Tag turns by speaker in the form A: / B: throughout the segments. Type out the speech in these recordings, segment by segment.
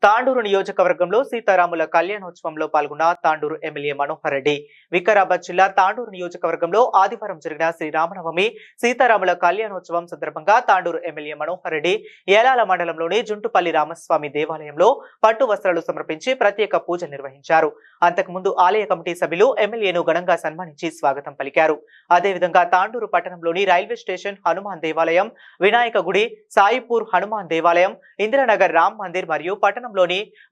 A: తాండూరు నియోజకవర్గంలో సీతారాముల కళ్యాణోత్సవంలో పాల్గొన్న తాండూరు ఎమ్మెల్యే మనోహర్ రెడ్డి వికారాబాద్ జిల్లా తాండూరు నియోజకవర్గంలో ఆదివారం జరిగిన శ్రీరామనవమి సీతారాముల కళ్యాణోత్సవం సందర్భంగా తాండూరు ఎమ్మెల్యే మనోహర్ రెడ్డి ఏలాల మండలంలోని జుంటుపల్లి రామస్వామి దేవాలయంలో పట్టు వస్త్రాలు సమర్పించి ప్రత్యేక పూజ నిర్వహించారు. అంతకుముందు ఆలయ కమిటీ సభ్యులు ఎమ్మెల్యేను ఘనంగా సన్మానించి స్వాగతం పలికారు. అదేవిధంగా తాండూరు పట్టణంలోని రైల్వే స్టేషన్ హనుమాన్ దేవాలయం, వినాయక గుడి, సాయిపూర్ హనుమాన్ దేవాలయం, ఇందిరానగర్ రామ్ మందిర్ మరియు పట్టణంలోని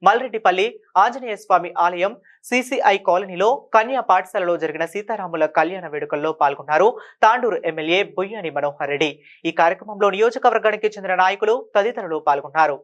A: మల్రెడ్డిపల్లి ఆంజనేయ స్వామి ఆలయం, సిసిఐ కాలనీలో కన్యా పాఠశాలలో జరిగిన సీతారాముల కళ్యాణ వేడుకల్లో పాల్గొన్నారు తాండూరు ఎమ్మెల్యే బుయ్యాని మనోహర్ రెడ్డి. ఈ కార్యక్రమంలో నియోజకవర్గానికి చెందిన నాయకులు తదితరులు పాల్గొన్నారు.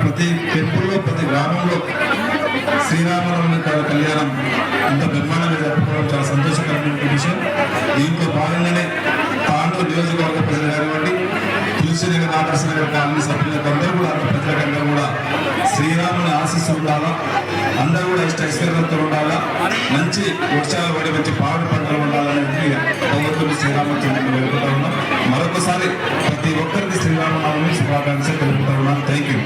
B: ప్రతి టెంపుల్లో ప్రతి గ్రామంలో శ్రీరామనవమి కళ్యాణం ఇంత బ్రహ్మాండంగా జరుపుకోవడం చాలా సంతోషకరమైన విషయం. దీంట్లో భాగంగానే తాండూరు నియోజకవర్గ ప్రజలు కానివ్వండి, తులసినగర్ ఆకర్షణ కాలనీ సభ్యులకు అందరూ కూడా ప్రత్యేకంగా కూడా శ్రీరాముని ఆశీస్సు ఉండాలా, అందరూ కూడా ఐశ్వర్యంతో ఉండాలా, మంచి వర్షాలు పడి మంచి పాడు పంటలు ఉండాలనేది ప్రభుత్వం శ్రీరామచంద్రుని వేడుకుంటా ఉన్నాం. మరొకసారి ప్రతి ఒక్కరికి శ్రీరామనవమి శుభాకాంక్షలు తెలుపుతా ఉన్నాం. Thank you.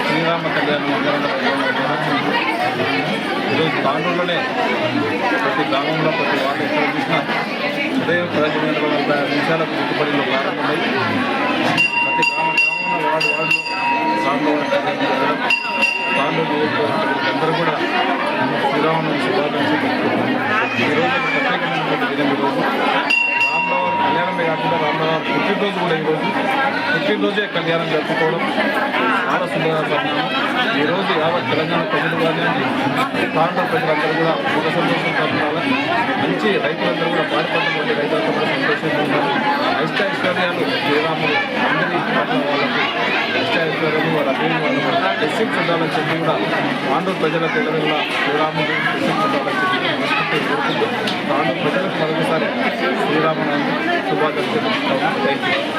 C: శ్రీరామ కళ్యాణం ఈరోజు తాండూరులోనే ప్రతి గ్రామంలో ప్రతి వార్డు ఎక్కడ చూసినా ఉదయం 10 గంటల 50 నిమిషాలకు జుట్టుపల్లిలో ప్రారంభమై ప్రతి గ్రామంలో వార్డులో తాండూరు నియోజకవర్గ అందరూ కూడా శ్రీరామనవమి శుభాకాంక్షలు తెలుపుతున్నారు. ఈరోజు ప్రత్యేకమైనటువంటి దినం. ఈరోజు రామరావు కళ్యాణమే కాకుండా రామరావు పుట్టినరోజు కూడా పుట్టినరోజే కళ్యాణం జరుపుకోవడం చాలా సుందరపరిణామం. ఈరోజు యావత్ తెలంగాణ ప్రజలు కానివ్వండి, తాండూరు ప్రజలందరూ కూడా ఒక సంతోషంగా ఉండాలి. మంచి రైతులందరూ కూడా పాటుపడినటువంటి రైతులందరూ కూడా సంతోషంగా ఉండాలి. ఐశ్వర్యాలు శ్రీరాములు అందరి పట్ల వాళ్ళకు ఐశ్వర్యాలు వాళ్ళ అభివృద్ధి వాళ్ళు ఎస్సింగ్స్ ఉండాలని చెప్పి కూడా తాండూరు ప్రజలకు ఎదురుగా శ్రీరాములు ఎస్సింగ్స్ ఉండాలని చెప్పి కోరుకుంటూ తాండూరు ప్రజలకు మరొకసారి శ్రీరామనవమి శుభాకాంక్షలు. Thank you.